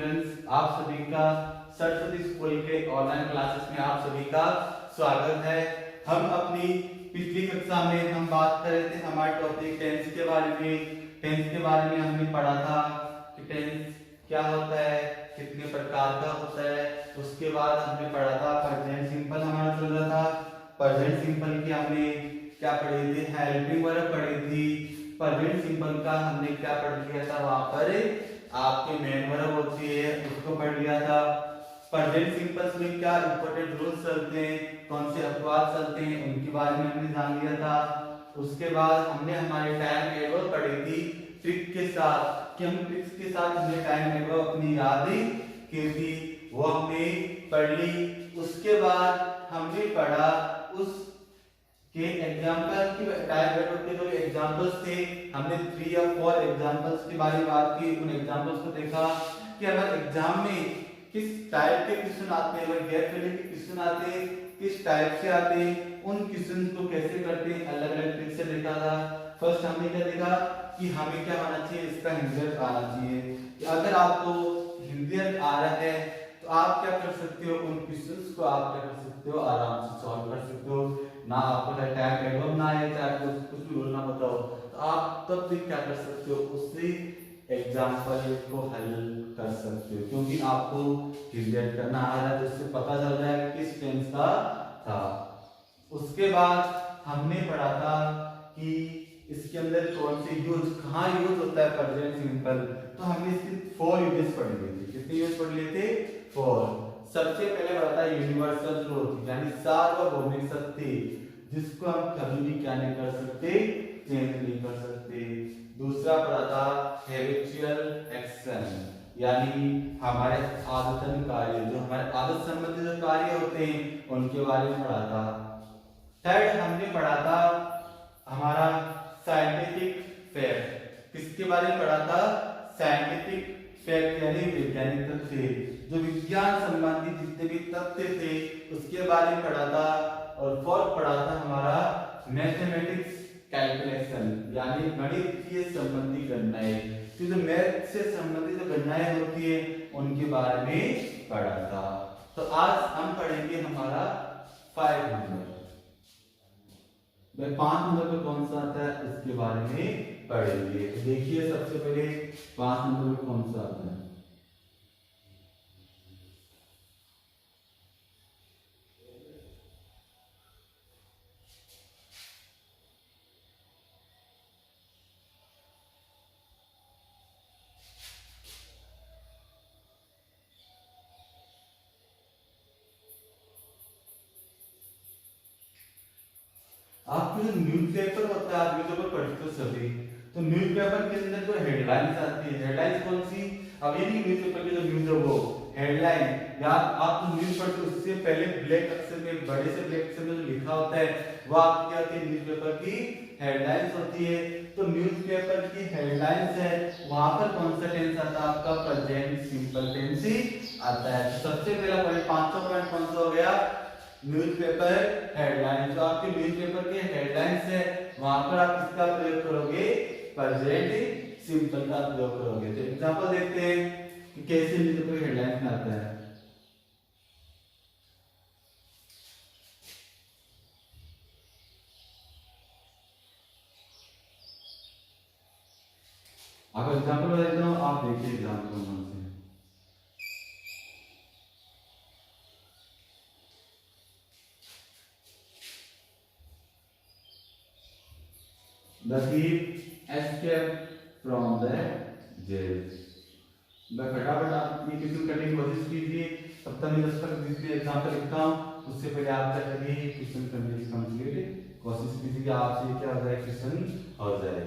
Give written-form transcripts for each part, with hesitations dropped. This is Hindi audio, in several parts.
स्टूडेंट्स, आप सभी का सरस्वती स्कूल के ऑनलाइन क्लासेस में आप सभी का स्वागत है। हम अपनी पिछली कक्षा में हम बात कर रहे थे हमारे टॉपिक टेंस के बारे में। टेंस के बारे में हमने पढ़ा था कि टेंस क्या होता है, कितने प्रकार का होता है। उसके बाद हमने पढ़ा था प्रेजेंट सिंपल हमारा चल रहा था। प्रेजेंट सिंपल की हमने क्या पढ़ी थी, हेल्पिंग वर्ब पढ़ी थी। प्रेजेंट सिंपल का हमने क्या पढ़ लिया था, वहां पर आपके मेन वर्ब होती है उसको पढ़ लिया था। प्रेजेंट सिंपल्स में क्या इंपॉर्टेंट रूल्स चलते हैं, कौन से अपवाद चलते हैं, उनके बारे में हमने जान लिया था। उसके बाद हमने हमारे टाइम टेबल पढ़ी थी ट्रिक के साथ, कि हम ट्रिक्स के साथ हमने टाइम टेबल अपनी याद की थी, वो हमने पढ़ ली। उसके बाद हमने पढ़ा उस के एग्जांपल की टाइप टेबल के जो एग्जांपल्स थे, हमने 3 या 4 एग्जांपल्स के बारे में बात की। उन एग्जांपल्स को देखा कि अगर एग्जाम में किस टाइप के क्वेश्चन आते हैं, अगर गैप फिलिंग के क्वेश्चन आते हैं किस टाइप से आते हैं, उन क्वेश्चन को कैसे करते हैं, अलग अलग ट्रिक से देखा था। फर्स्ट हमने क्या देखा कि हमें क्या आना चाहिए, इसका हिंदी आना चाहिए। कि अगर आपको हिंदी आ रहा है तो आप क्या कर सकते हो, उन क्वेश्चंस को आप क्या कर सकते हो, आराम से सॉल्व कर सकते हो। ना आपको टाइम टेबल ना है, चाहे कुछ भी बोलना बताओ, तो आप तब भी क्या कर सकते हो, उससे एग्जाम्पल को हल कर सकते हो, क्योंकि आपको रिलेट करना आ रहा है तो उससे पता चल रहा है किस टेंस का था। उसके बाद हमने पढ़ा था कि इसके अंदर कौन से यूज, कहाँ यूज होता है प्रेजेंट सिंपल। तो हमने इसके 4 यूजेस पढ़ लिए थे। कितने यूज पढ़ लिए थे, 4। सबसे पहले पढ़ा था यूनिवर्सल ट्रूथ, यानी सार्वभौमिक सत्य, जिसको हम कभी भी क्या नहीं कर सकते, चेंज नहीं कर सकते। दूसरा पढ़ा था हैबिचुअल एक्शन, यानी हमारे आदतन कार्य, जो हमारे आदत संबंधी जो कार्य होते हैं उनके बारे में पढ़ा था। थर्ड हमने पढ़ा था हमारा साइंटिफिक फैक्ट। किसके बारे में पढ़ा था, साइंटिफिक फैक्ट यानी वैज्ञानिक तथ्य, जो विज्ञान संबंधी जितने भी तथ्य थे उसके बारे में पढ़ा था। और फोर्थ पढ़ा था हमारा मैथमेटिक्स कैलकुलेशन, यानी गणितीय संबंधी गणनाएं, कि जो मैथ से संबंधित जो गणनाएं होती है उनके बारे में पढ़ा था। तो आज हम पढ़ेंगे हमारा 5 नंबर। 5 नंबर पे कौन सा आता है उसके बारे में पढ़ेंगे। तो देखिए सबसे पहले 5 नंबर पे कौन सा आता है। आपको जो न्यूज़पेपर होता है, आप न्यूज़पेपर पढ़ते हो सभी, तो न्यूज़पेपर के अंदर जो हेडलाइंस आती है, हेडलाइंस कौन सी, अब ये नहीं न्यूज़पेपर की जो न्यूज़ है वो हेडलाइन, या आप जो न्यूज़ पढ़ते हो उससे पहले ब्लैक अक्षर में, बड़े से ब्लैक अक्षर में जो लिखा होता है वो आपकी क्या होती है, न्यूज़पेपर की हेडलाइंस होती है। तो न्यूज़पेपर की हेडलाइंस है, वहां पर कौन सा टेंस आता है, आपका प्रेजेंट सिंपल टेंस ही आता है। तो सबसे पहला पॉइंट 5वां पॉइंट कौन सा हो गया, न्यूज़पेपर हेडलाइन। जो आपके न्यूज़पेपर के हेडलाइंस है वहां पर आप किसका प्रयोग करोगे, प्रेजेंट सिंपल का प्रयोग करोगे। तो एग्जांपल देखते हैं कि कैसे न्यूज़पेपर के हेडलाइंस में आता है। आप एग्जांपल बता देता हूं, आप देखिए एग्जांपल कौन से। The thief escaped from the jail. फटाफट आप ये क्वेश्चन करने की कोशिश कीजिए, तब तक मैं जब तक जिसके एग्जांपल लिखता हूँ उससे पहले आप क्या करिए, क्वेश्चन करने की कंप्लीट कोशिश कीजिए कि आपसे क्या हो जाए, क्वेश्चन हो जाए।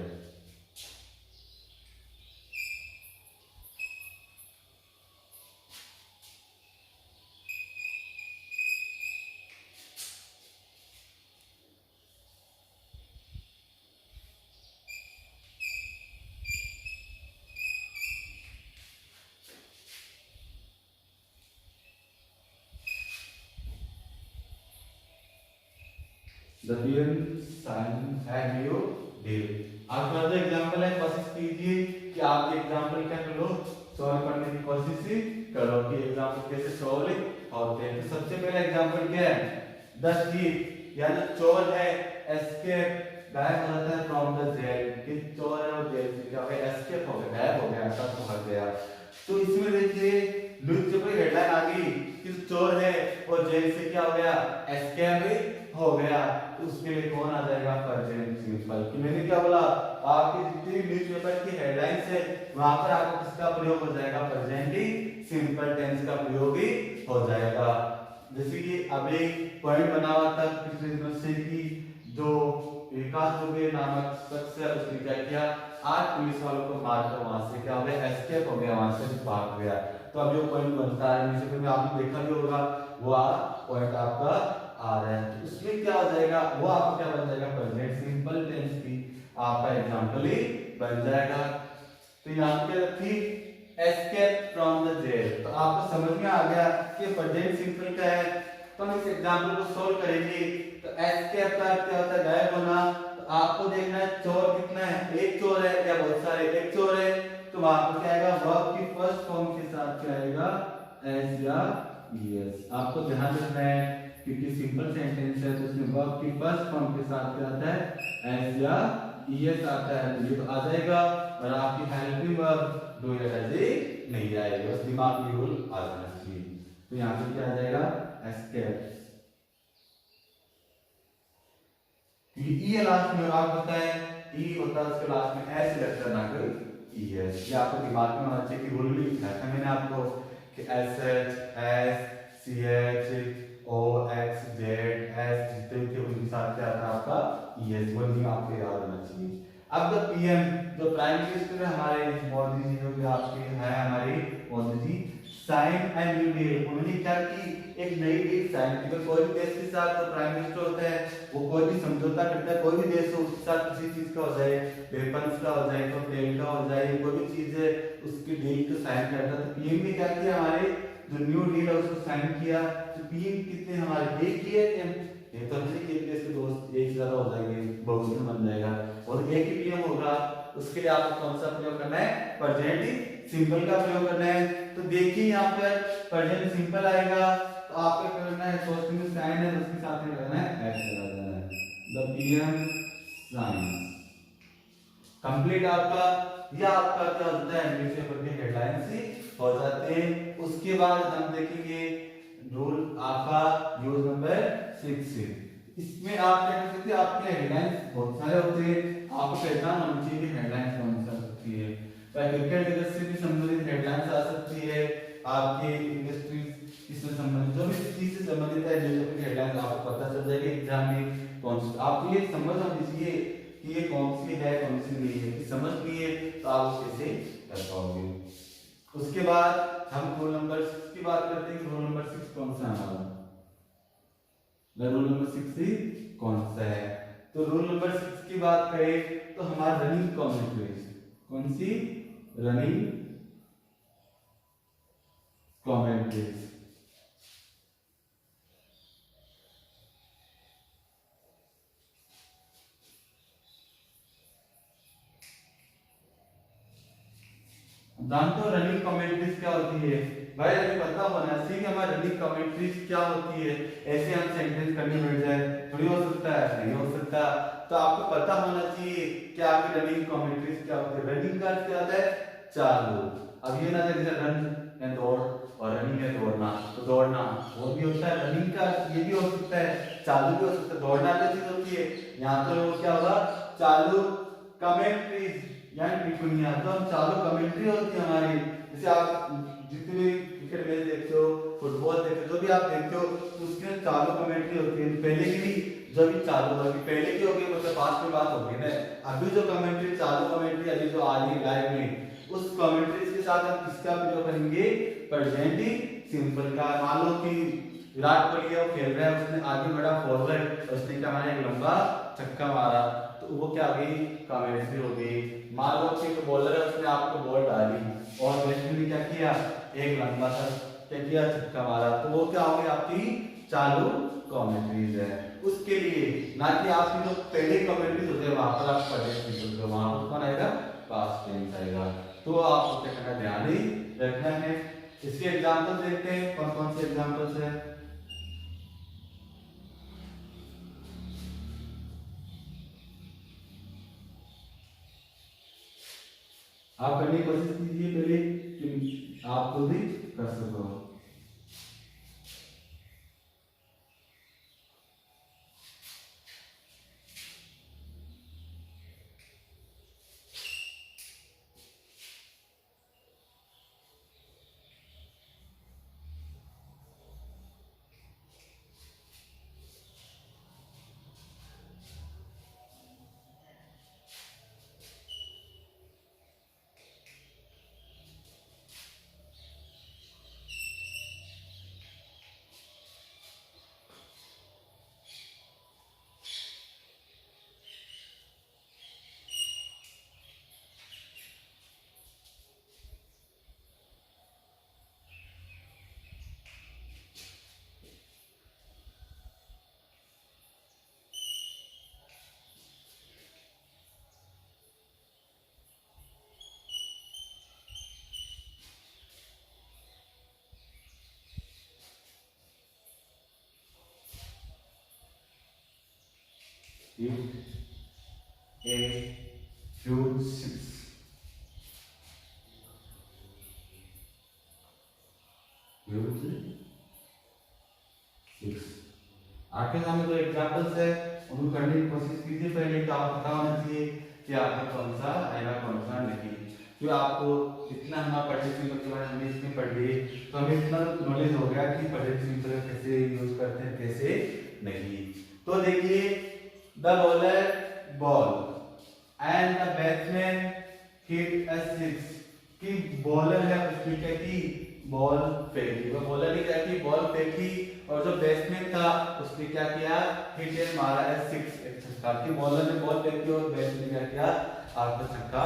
The sign have you did। आप फर्दर एग्जांपल है कोशिश कीजिए कि आप ये एग्जांपल क्या कर लो, सॉल्व करने की कोशिश ही करो कि एग्जाम्पल कैसे सॉल्व होते हैं। तो सबसे पहला एग्जाम्पल क्या है, द थीफ यानी चोर है, एस्केप गायब हो जाता है फ्रॉम द जेल, कि चोर है और जेल से क्या हो गया, एस्केप हो गया, गायब हो गया, तब भाग गया। तो इसमें देखिए न्यूज़पेपर हेडलाइन आ गई कि चोर है और जेल से क्या हो गया, एस्केप हो गया। तो उसके लिए कौन आ जाएगा, प्रेजेंट सिंपल। कि मैंने क्या बोला, आपकी जितनी न्यूज़पेपर की हेडलाइंस है वहां पर आपको किसका प्रयोग हो जाएगा, प्रेजेंट सिंपल टेंस का प्रयोग ही हो जाएगा। जैसे कि अभी पॉइंट बना हुआ था पिछले दिनों से कि जो विकास दुबे नामक शख्स है उसने क्या किया, 8 पुलिस वालों को मारकर वहां से क्या हो गया, एस्केप हो गया, वहां से भाग गया। तो अब जो पॉइंट बनता है न्यूज़पेपर में आपने देखा भी होगा, वो पॉइंट आपका आ रहा है। तो उसमें क्या हो जाएगा, वो आपका क्या बन जाएगा, प्रेजेंट सिंपल टेंस की आपका एग्जांपल ही बन जाएगा। तो यहाँ पे थी एस्केप फ्रॉम द जेल। तो आपको समझ में आ गया कि प्रेजेंट सिंपल क्या है। तो हम इस एग्जांपल को सोल्व करेंगे। तो एस्केप का क्या होता है, गायब होना। तो आपको देखना है चोर कितना है, एक चोर है या बहुत सारे, एक चोर है। तो वहां पर क्या आएगा, वर्ब की फर्स्ट फॉर्म के साथ क्या आएगा, एस या ईएस। आपको ध्यान रखना है क्योंकि सिंपल सेंटेंस है तो इसमें वर्ब की फर्स्ट फॉर्म के साथ क्या आता है, एस या ईएस आता है। तो ये तो आ जाएगा और आपकी हेल्पिंग वर्ब डू या डज नहीं आएगा, बस दिमाग में रूल आ जाना चाहिए। तो यहाँ पे क्या आ जाएगा, एस्केप। ई लास्ट में आप पता है ई होता है, उसके लास्ट में एस लेटर ना कर ईएस। ये आपको दिमाग में होना चाहिए कि रूल भी लिखा था मैंने आपको कि S H S C H O X Z S जितने थे उनके साथ क्या था आपका ईएस, वो नहीं आपको याद होना चाहिए। अब द पीएम जो प्राइम मिनिस्टर है हमारे मोदी जी, जो भी आपके है हमारे Modi ji, sign and new deal. उन्होंने क्या की, एक नई डील साइन की। कोई भी देश के साथ जो प्राइम मिनिस्टर होता है वो कोई भी समझौता करता है, कोई भी देश हो उसके साथ किसी चीज का हो जाए, वेपन्स का हो जाए, तो तेल का हो जाए, कोई भी चीज है उसकी डील को साइन करता है। तो पीएम ने क्या किया, हमारे जो न्यू डील है उसको साइन किया। तो पीएम कितने हमारे एक ही है, ये तो नहीं कि एक देश के दोस्त एक ज्यादा हो जाएंगे, बहुवचन बन जाएगा, और एक ही पीएम होगा। उसके लिए आपको कौन सा प्रयोग करना है, प्रेजेंट सिंपल का प्रयोग करना है। तो देखिए यहाँ पर प्रेजेंट सिंपल आएगा तो आपको करना है, फर्स्ट में साइन है उसके साथ में करना है एस लगा देना है, द पीएम साइंस। कंप्लीट आपका ये आपका क्या होता है, न्यूज़पेपर के हेडलाइन से हो जाते हैं। उसके बाद हम देखेंगे रूल आपका यूज नंबर 6। इसमें आप क्या कर सकते हैं, आपके हेडलाइंस बहुत सारे होते हैं, आपको पहचान होनी चाहिए कि हेडलाइंस कौन सी आ सकती है। क्रिकेट जगत से भी संबंधित हेडलाइंस आ सकती है, आपके इंडस्ट्री इससे संबंधित जो भी चीज से संबंधित है न्यूज़पेपर की हेडलाइंस आपको पता चल जाएगी एग्जाम में कौन सी। आपको ये समझ होनी चाहिए कि ये कौन सी है कौन सी नहीं है, कि समझ नहीं है तो आप कैसे कर पाओगे। उसके बाद हम रोल नंबर 6 की बात करते हैं कि रोल नंबर 6 कौन सा है हमारा, रोल नंबर 6 कौन सा है। तो रोल नंबर 6 की बात करें तो हमारा रनिंग कमेंट्रीज, कौन सी, रनिंग कमेंट्रीज। जानते हो रनिंग कमेंट्रीज क्या होती है, भाई हमें पता होना चाहिए कि हमारी रनिंग कमेंट्रीज क्या होती है। ऐसे हम सेंटेंस करने बैठ जाए थोड़ी हो सकता है, नहीं हो सकता। तो आपको पता होना चाहिए कि आपकी रनिंग कमेंट्रीज क्या होती है। रनिंग का क्या होता है, चालू। अब ये ना जैसे रन है दौड़ और रनिंग है दौड़ना, तो दौड़ना वो भी होता है, रनिंग का ये भी हो सकता है, चालू भी हो सकता है। दौड़ना क्या चीज होती है, यहाँ तो क्या होगा, चालू कमेंट्रीज यानी टिप्पणियां। तो हम चालू कमेंट्री होती है हमारी, जैसे आप जितने भी क्रिकेट मैच देखते हो, फुटबॉल देखते हो, जो भी आप देखते हो तो उसके चालू कमेंट्री होती है। पहले की भी जो भी चालू होगी, पहले की होगी मतलब पास्ट में बात होगी ना, अभी जो कमेंट्री चालू कमेंट्री अभी जो आ रही है लाइव में, उस कमेंट्री के साथ हम किसका प्रयोग करेंगे, प्रेजेंट सिंपल का। मान लो कि विराट कोहली है वो खेल रहा है, उसने आगे बढ़ा फॉरवर्ड, उसने क्या मारा, एक लंबा छक्का मारा, तो वो क्या हो गई, कमेंट्री हो गई। मान लो कि बॉलर है उसने आपको बॉल डाली और बैट्समैन ने क्या किया, एक लंबा सा क्या किया, छक्का मारा, तो वो क्या हो गई, आपकी चालू कमेंट्रीज है। उसके लिए ना कि आपकी जो पहले कमेंट्रीज होते हैं वहां पर आप प्रेजेंट सिंपल, वहां पर कौन आएगा, पास्ट टेंस आएगा। तो आपको क्या करना, ध्यान ही रखना है। इसके एग्जाम्पल देखते हैं, कौन कौन से एग्जाम्पल्स है। आप करने की कोशिश कीजिए पहले कि आप खुद भी कर सको। Eat a fruit six. आपके सामने जो एग्जाम्पल्स है उनको करने की कोशिश कीजिए पहले, तो आप पता होना चाहिए कि आपका कौन सा आएगा कौन सा नहीं। जो आपको इतना हम पढ़े के बारे में इसमें पढ़ लिए, तो हमें इतना नॉलेज हो गया कि पढ़े सिंपल कैसे यूज करते हैं कैसे नहीं। तो देखिए, the bowler ball and the batsman hit a six. कि बॉलर है उसने क्या की, बॉल फेंकी, वो बॉलर ने क्या की, बॉल फेंकी, और जो बैट्समैन था उसने क्या किया, हिट एंड मारा है सिक्स, एक छक्का। कि बॉलर ने बॉल फेंकी और बैट्समैन ने क्या किया, आपका छक्का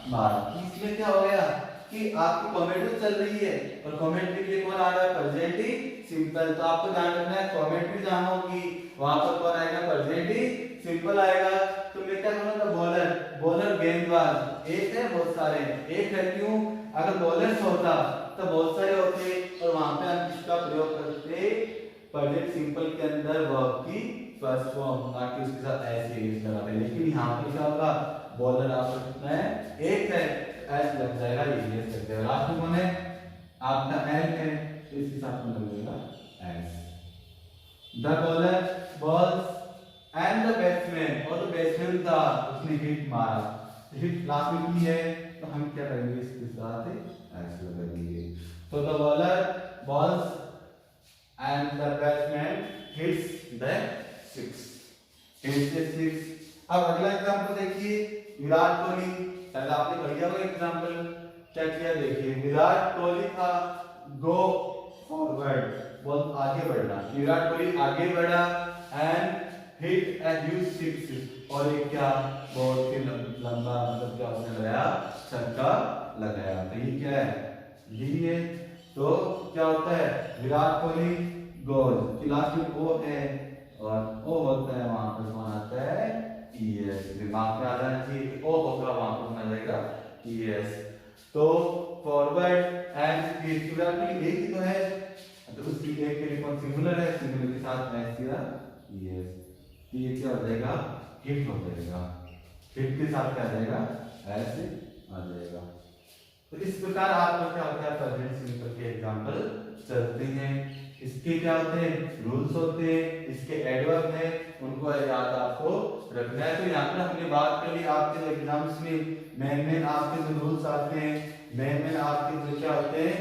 मारा। इसमें क्या हो गया कि आपकी कमेंट्री चल रही है और कमेंट्री के लिए कौन आ रहा है, प्रेजेंट सिंपल। तो आपको ध्यान रखना है, कमेंट्री जहां होगी वहां पर कौन आएगा, प्रेजेंट सिंपल आएगा। तो मैं क्या करूंगा, बॉलर, बॉलर गेंदबाज, एक है बहुत सारे, एक है क्यों, अगर बॉलर्स होता तो बहुत सारे होते और वहां पे हम किसका प्रयोग करते, प्रेजेंट सिंपल के अंदर वर्ब की फर्स्ट फॉर्म, ताकि उसके साथ ऐसे यूज लगाते। लेकिन यहाँ पे क्या होगा, बॉलर आपका कितना है, एक है, एस लग जाएगा, ये लग जाएगा। लास्ट में कौन है, आपका एल है, तो इस हिसाब से लग जाएगा S. The bowler balls and the batsman, और जो बैट्समैन था उसने हिट मारा, हिट लास्ट में की है, तो हम क्या करेंगे, इसके साथ एस लगाएंगे। तो the bowler balls and the batsman hits the six, hits the six. अब अगला एग्जांपल देखिए, विराट कोहली, पहले आपने बढ़िया हुआ एग्जांपल क्या किया, देखिए विराट कोहली था गो फॉरवर्ड, बहुत आगे बढ़ना, विराट कोहली आगे बढ़ा and hit a huge six, और एक क्या, बहुत ही लंबा, मतलब क्या उसने लगाया, छक्का लगाया। तो ये क्या है, यही है। तो क्या होता है, विराट कोहली गोल, कि लास्ट में ओ है और ओ होता है, वहां पर कौन आता है, ईएस। दिमाग में आ जाना चाहिए कि ओ होगा, वहां पर कौन आ जाएगा, ईएस। तो फॉरवर्ड एंड विराट कोहली एक ही तो है, तो उसकी एक के लिए कौन सिंगुलर है, सिंगुलर के साथ मैच किया, ईएस। तो ये क्या हो जाएगा, हिट हो जाएगा, हिट के साथ क्या आ जाएगा, ऐसे आ जाएगा। तो इस प्रकार आपका क्या होता है, प्रेजेंट सिंपल के एग्जांपल चलते हैं। इसके क्या होते हैं, रूल्स होते हैं, इसके एडवर्ब हैं, उनको याद आपको रखना है। तो यहाँ पर हमने बात कर ली आपके एग्जाम्स में मेन आपके जो रूल्स आते हैं, मेन आपके जो क्या होते हैं,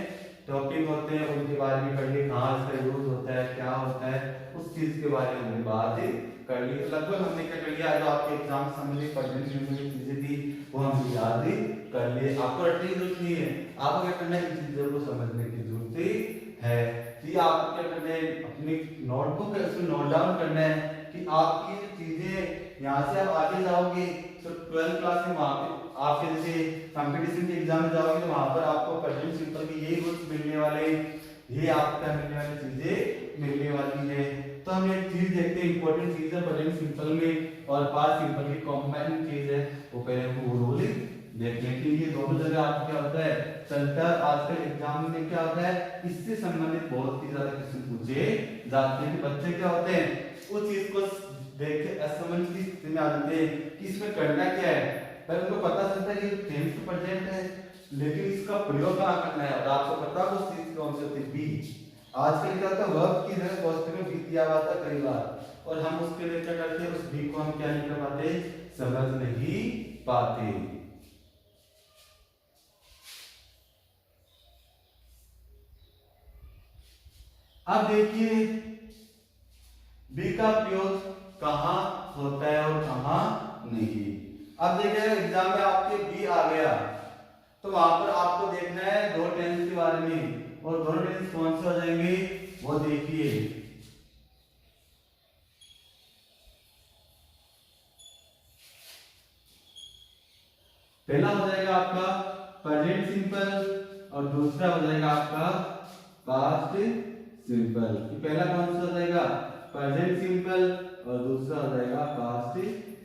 टॉपिक होते हैं, उनके बारे में कर लिए, कहाँ इसका यूज होता है, क्या होता है, उस चीज के बारे में हमने बात कर ली। लगभग हमने क्या कर लिया, जो आपके एग्जाम संबंधी प्रेजेंट सिंपल की चीजें थी वो हम याद ही कर लिए। आपको रटने की जरूरत नहीं है, आपको क्या करना है, इन चीजों को समझने की जरूरत है। कि आपको क्या करना है, अपनी नोटबुक है उसमें नोट डाउन करना है कि आपकी चीजें, यहाँ से आप आगे जाओगे तो 12th क्लास में वहां पे आपके जैसे कंपटीशन के एग्जाम में जाओगे तो वहां पर आपको प्रेजेंट सिंपल के यही रूल्स मिलने वाले, ये आपको मिलने वाली चीजें मिलने वाली है। तो हम एक चीज देखते हैं, इंपॉर्टेंट चीज है प्रेजेंट सिंपल में और पास्ट सिंपल की कॉम्बाइंड चीज है, वो पहले हमको वो रूल देखिए कि ये दोनों जगह आपको क्या होता है चलता है। आजकल एग्जाम में क्या होता है इससे संबंधित बहुत ही ज्यादा क्वेश्चन पूछे जाते हैं कि बच्चे क्या होते हैं उस चीज को देख के असमंजस की स्थिति में आ जाते हैं कि इसमें करना क्या है। पर उनको पता चलता है कि टेंस तो प्रेजेंट है लेकिन इसका प्रयोग कहाँ करना है और आपको पता है उस चीज कौन सी होती है बी। आजकल क्या होता है वर्ब की जगह पॉजिटिव में बी दिया हुआ था कई बार और हम उसके लिए क्या करते हैं उस बी को हम क्या नहीं कर पाते समझ नहीं पाते। अब देखिए बी का प्रयोग कहां होता है और कहां नहीं। अब देखिए एग्जाम में आपके बी आ गया तो वहां पर आपको देखना है दो टेंस के बारे में और दोनों टेंस कौन से हो जाएंगे वो देखिए। पहला हो जाएगा आपका प्रेजेंट सिंपल और दूसरा हो जाएगा आपका पास्ट सिंपल। पहला कौन सा हो जाएगा प्रेजेंट सिंपल और दूसरा हो जाएगा पास्ट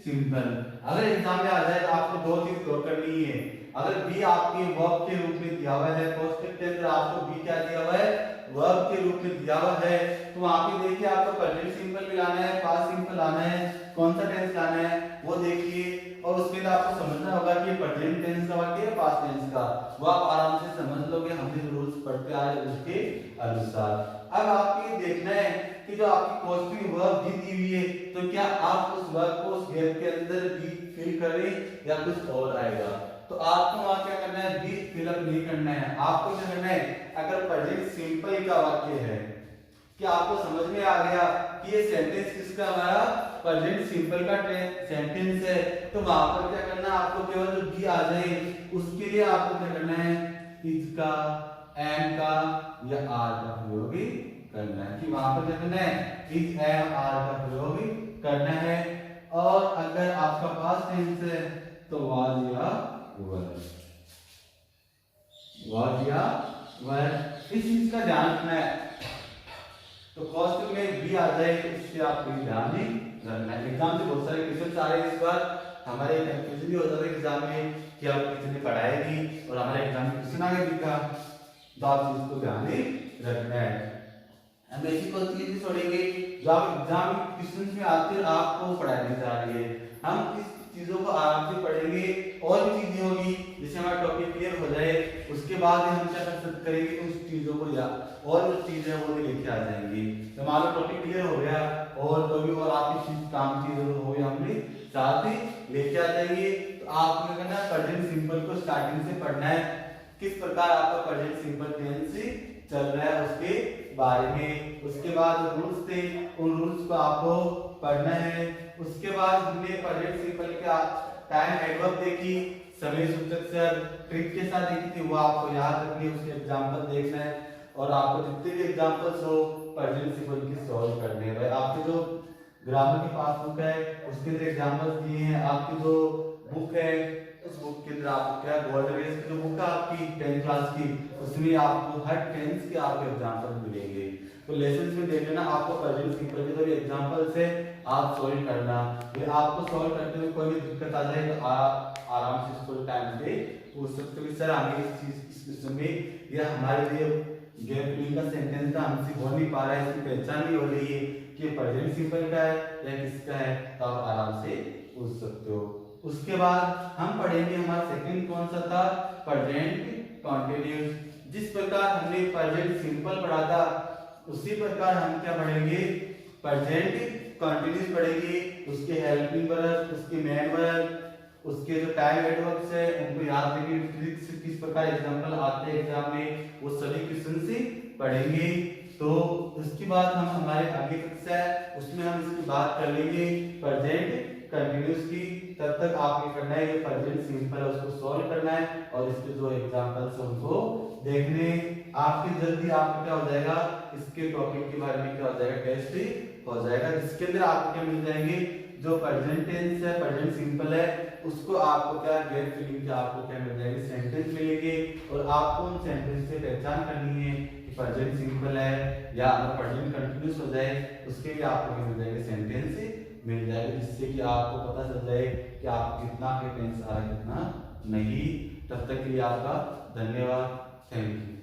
सिंपल। अगर एग्जाम में आ जाए तो आपको दो चीज गौर करनी है। अगर बी आपके वर्ब के रूप में दिया हुआ है पोस्टिव के अंदर आपको बी क्या दिया हुआ है वर्ब के रूप में दिया हुआ है तो वहां पे देखिए आपको प्रेजेंट सिंपल भी लाना है पास्ट सिंपल लाना है कौन सा टेंस लाना है वो देखिए और उसके लिए आपको समझना होगा कि प्रेजेंट टेंस का वाक्य है पास्ट टेंस का वो आप आराम से समझ लोगे। हम जो रूल्स पढ़ते आ रहे उसके अनुसार। अब आपको ये देखना है कि जो आपकी पॉजिटिव वर्ब भी दी हुई है तो क्या आप उस वर्ब को उस गैप के अंदर भी फिल करें या कुछ और आएगा। तो आपको वहां क्या करना है बी फिल अप नहीं करना है। आपको क्या करना है अगर प्रेजेंट सिंपल का वाक्य है कि आपको समझ में आ गया कि ये सेंटेंस किसका हमारा प्रेजेंट सिंपल का सेंटेंस है तो वहां पर क्या करना है आपको केवल जो बी आ जाए उसके लिए आपको क्या करना है इज का एम का या आर का प्रयोग करना है कि वहां पर क्या करना है इज एम आर का प्रयोग करना है। और अगर आपका पास्ट टेंस है तो वाज या वर इस चीज का ध्यान रखना है। तो कॉस्ट में भी आ जाए तो इससे आपको ध्यान नहीं रखना है। एग्जाम से बहुत सारे क्वेश्चन आ रहे हैं इस बार हमारे कंफ्यूजन भी हो जाता है एग्जाम में कि आप कितने पढ़ाए थी और हमारे एग्जाम में क्वेश्चन आ गया भी का तो आप चीज को ध्यान ही रखना है। हम ऐसी कोई चीज छोड़ेंगे जो आप एग्जाम क्वेश्चन में आते हैं आपको पढ़ाने जा रही है। हम इस चीजों को आराम से पढ़ेंगे और भी चीजें होगी जिससे हमारा टॉपिक क्लियर हो जाए उसके बाद हम क्या करेंगे उस चीजों को या और जो चीजें वो भी लेके आ जाएंगे। तो हमारा टॉपिक क्लियर हो गया और तो भी और आपकी चीज काम चीजें हो गई हमने साथ ही लेके आ जाएंगे। तो आपको क्या करना है प्रेजेंट सिंपल को स्टार्टिंग से पढ़ना है किस प्रकार आपका प्रेजेंट सिंपल टेंस चल रहा है उसके बारे में। उसके बाद रूल्स थे उन रूल्स को आपको पढ़ना है। उसके बाद हमने प्रेजेंट सिंपल का टाइम एडवर्ब देखी समय सूचक से ट्रिक के साथ देखी थी वो आपको याद रखनी है उसके एग्जांपल देखना है और आपको जितने भी एग्जांपल्स हो प्रेजेंट सिंपल की सॉल्व करने हैं। भाई आपके जो ग्रामर की पासबुक है उसके अंदर एग्जांपल्स दिए हैं। आपकी जो बुक है उस बुक के अंदर आपको क्या गोल्डन रेस की जो बुक है आपकी 10th क्लास की उसमें आपको हर टेंस के आपको एग्जांपल मिलेंगे। तो लेसन में देख लेना आपको प्रेजेंट सिंपल के जो एग्जांपल से आप सॉल्व करना। ये आपको सॉल्व करते हुए कोई भी दिक्कत आ जाए तो आप आराम से इसको टाइम पे पूछ सकते हो कि सर हमें इस चीज इस क्वेश्चन में या हमारे लिए गैप फिलिंग का सेंटेंस था हमसे हो नहीं पा रहा है इसकी पहचान नहीं हो रही है कि प्रेजेंट सिंपल का है या किसका है तो आप आराम से पूछ सकते हो। उसके बाद हम पढ़ेंगे हमारा सेकंड कौन सा था प्रेजेंट कंटीन्यूअस। जिस प्रकार हमने प्रेजेंट सिंपल पढ़ा था उसी प्रकार हम क्या पढ़ेंगे प्रेजेंट कंटीन्यूअस पढ़ेंगे। उसके हेल्पिंग वर्ब उसके मेन वर्ब उसके जो टाइम एडवर्ब्स है उनको याद रखिए ट्रिक्स किस प्रकार एग्जांपल आते हैं एग्जाम में वो सभी क्वेश्चन से पढ़ेंगे। तो उसके बाद हम हमारे आगे कक्षा है उसमें हम इसकी बात कर लेंगे प्रेजेंट कंटीन्यूअस की। तब तक आपको करना है ये प्रेजेंट सिंपल है उसको सॉल्व करना है और इसके जो एग्जांपल्स है उनको देखने आपके जल्दी आपको क्या हो जाएगा इसके टॉपिक के बारे में क्या हो जाएगा टेस्ट हो जाएगा जिसके अंदर आपको क्या मिल जाएंगे जो प्रेजेंट टेंस है प्रेजेंट सिंपल है उसको आपको क्या गैप फिलिंग के आपको क्या मिल जाएंगे सेंटेंस मिलेंगे और आपको उन सेंटेंस से पहचान करनी है कि प्रेजेंट सिंपल है या प्रेजेंट कंटीन्यूअस हो जाए उसके लिए आपको मिल जाएंगे सेंटेंस मिल जाएगा जिससे कि आपको पता चल जाए कि आप कितना टेंस आ रहा है कितना नहीं। तब तक के लिए आपका धन्यवाद। Thank you.